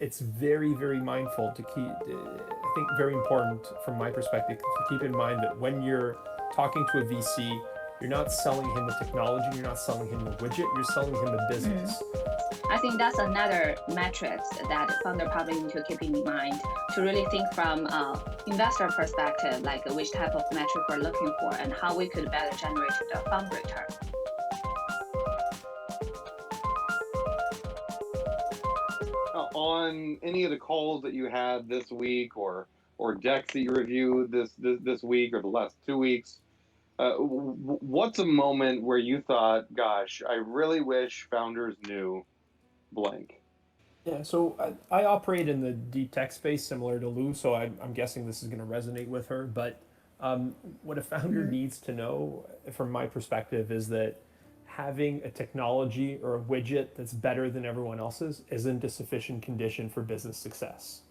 it's very, very mindful to keep, I think, very important from my perspective to keep in mind that when you're talking to a VC, you're not selling him a technology, you're not selling him a widget, you're selling him a Mm. business. I think that's another metrics that founder probably need to keep in mind to really think from investor perspective, like which type of metric we're looking for and how we could better generate the fund return. On any of the calls that you had this week, or decks that you reviewed this week or the last 2 weeks, what's a moment where you thought, "Gosh, I really wish founders knew blank"? Yeah, so I operate in the deep tech space similar to Lou, so I'm guessing this is going to resonate with her. But what a founder Mm. needs to know, from my perspective, is that having a technology or a widget that's better than everyone else's isn't a sufficient condition for business success.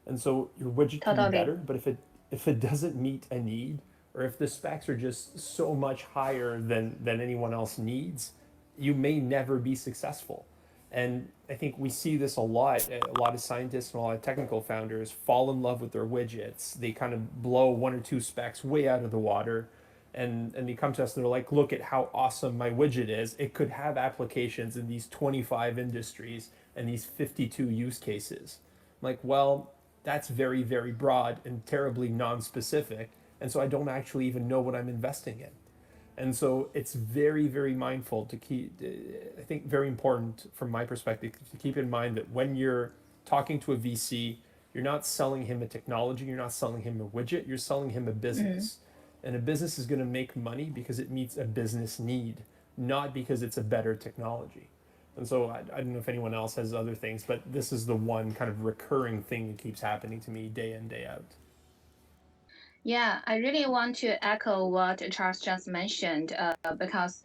And so your widget can be better, Totally. but if it doesn't meet a need, or if the specs are just so much higher than anyone else needs, you may never be successful. And I think we see this a lot. A lot of scientists and a lot of technical founders fall in love with their widgets. They kind of blow one or two specs way out of the water, and they come to us and they're like, look at how awesome my widget is. It could have applications in these 25 industries and these 52 use cases. I'm like, well, that's very, very broad and terribly non-specific, and so I don't actually even know what I'm investing in. And so it's very, very mindful to keep, I think, very important from my perspective to keep in mind that when you're talking to a VC, you're not selling him a technology, you're not selling him a widget, you're selling him a Mm. business. And a business is going to make money because it meets a business need, not because it's a better technology. And so I don't know if anyone else has other things, but this is the one kind of recurring thing that keeps happening to me day in, day out. Yeah, I really want to echo what Charles just mentioned because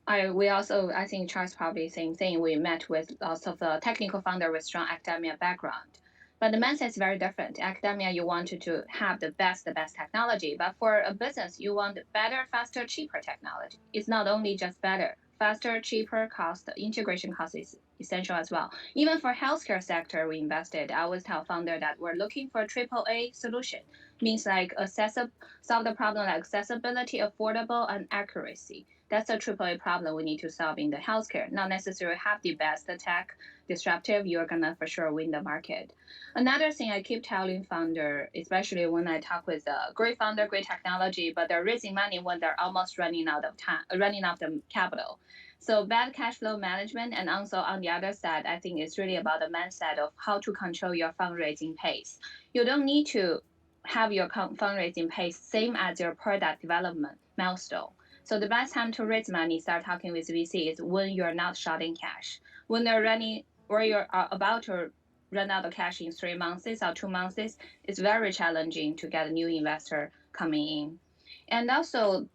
I think Charles probably same thing. We met with lots of technical founder with strong academia background. But the mindset is very different. Academia, you want to have the best technology. But for a business, you want better, faster, cheaper technology. It's not only just better, faster, cheaper, cost, integration cost is essential as well. Even for healthcare sector, we invested. I always tell founder that we're looking for triple A solution. Means like accessible, solve the problem like accessibility, affordable, and accuracy. That's a triple A problem we need to solve in the healthcare. Not necessarily have the best tech, disruptive, you're gonna for sure win the market. Another thing I keep telling founder, especially when I talk with a great founder, great technology, but they're raising money when they're almost running out of time, running out of capital. So bad cash flow management, and also on the other side, I think it's really about the mindset of how to control your fundraising pace. You don't need to have your fundraising pace same as your product development milestone. So the best time to raise money, start talking with VC is when you're not short in cash. When they're running or you're about to run out of cash in 3 months or 2 months, it's very challenging to get a new investor coming in. And also,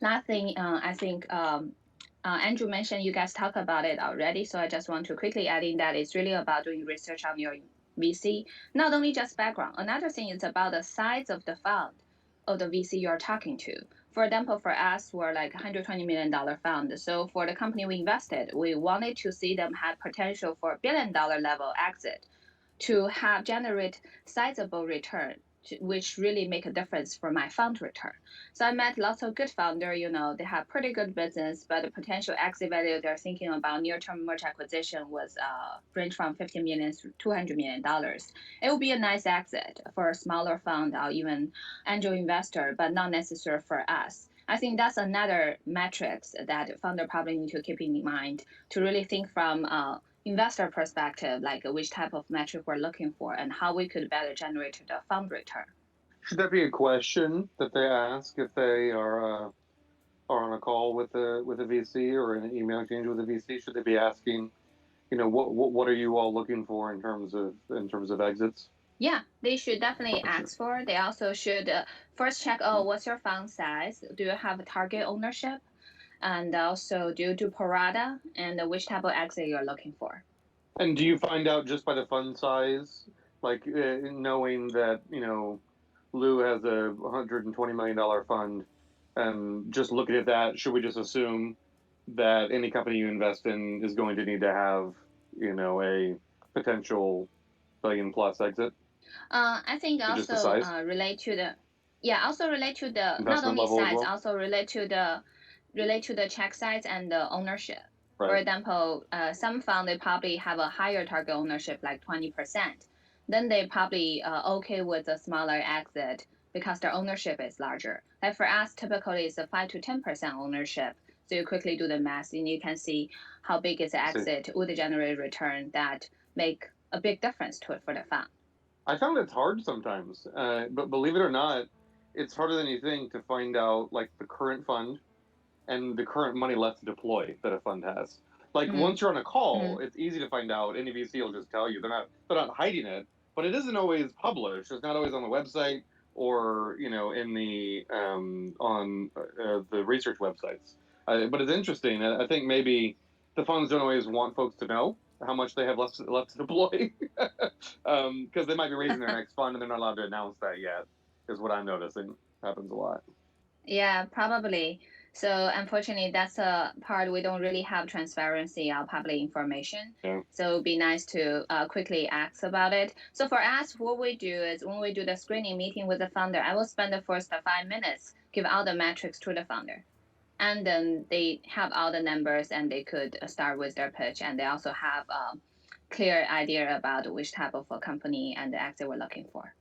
last thing, I think Andrew mentioned you guys talk about it already. So I just want to quickly add in that it's really about doing research on your VC, not only just background. Another thing is about the size of the fund of the VC you're talking to. For example, for us, we're like $120 million fund. So for the company we invested, we wanted to see them have potential for $1 billion level exit to have generate sizable return, which really make a difference for my fund return. So I met lots of good founder, they have pretty good business, but the potential exit value they're thinking about near-term merger acquisition was range from 50 million to $200 million. It would be a nice exit for a smaller fund or even angel investor, but not necessary for us. I think that's another metrics that founder probably need to keep in mind to really think from investor perspective, like which type of metric we're looking for and how we could better generate the fund return. Should that be a question that they ask if they are on a call with a VC or in an email exchange with a VC? Should they be asking, what are you all looking for in terms of exits? Yeah, they should definitely ask for. They also should first check, oh, what's your fund size? Do you have a target ownership? And also, do you do pro rata? And which type of exit you're looking for? And do you find out just by the fund size, like knowing that Lou has a $120 million fund, and just looking at that, should we just assume that any company you invest in is going to need to have a potential billion plus exit? I think So just the also size, relate to the, yeah, also relate to the not investment only level as size, well? also relate to the check size and the ownership. For Right. example, some fund they probably have a higher target ownership, like 20%. Then they probably okay with a smaller exit because their ownership is larger. Like for us, typically it's a 5 to 10% ownership. So you quickly do the math and you can see how big is the I see. exit would generate return that make a big difference to it for the fund. I found it's hard sometimes, but believe it or not, it's harder than you think to find out like the current fund and the current money left to deploy that a fund has. Like Mm-hmm. once you're on a call, Mm-hmm. it's easy to find out. Any VC will just tell you they're not hiding it, but it isn't always published. It's not always on the website or in the on the research websites. But it's interesting. I think maybe the funds don't always want folks to know how much they have left to deploy because they might be raising their next fund and they're not allowed to announce that yet. Is what I'm noticing happens a lot. Yeah, probably. So unfortunately, that's a part we don't really have transparency or public information. Yeah. So it'd be nice to quickly ask about it. So for us, what we do is when we do the screening meeting with the founder, I will spend the first 5 minutes, give all the metrics to the founder. And then they have all the numbers and they could start with their pitch. And they also have a clear idea about which type of a company and the exit we're looking for.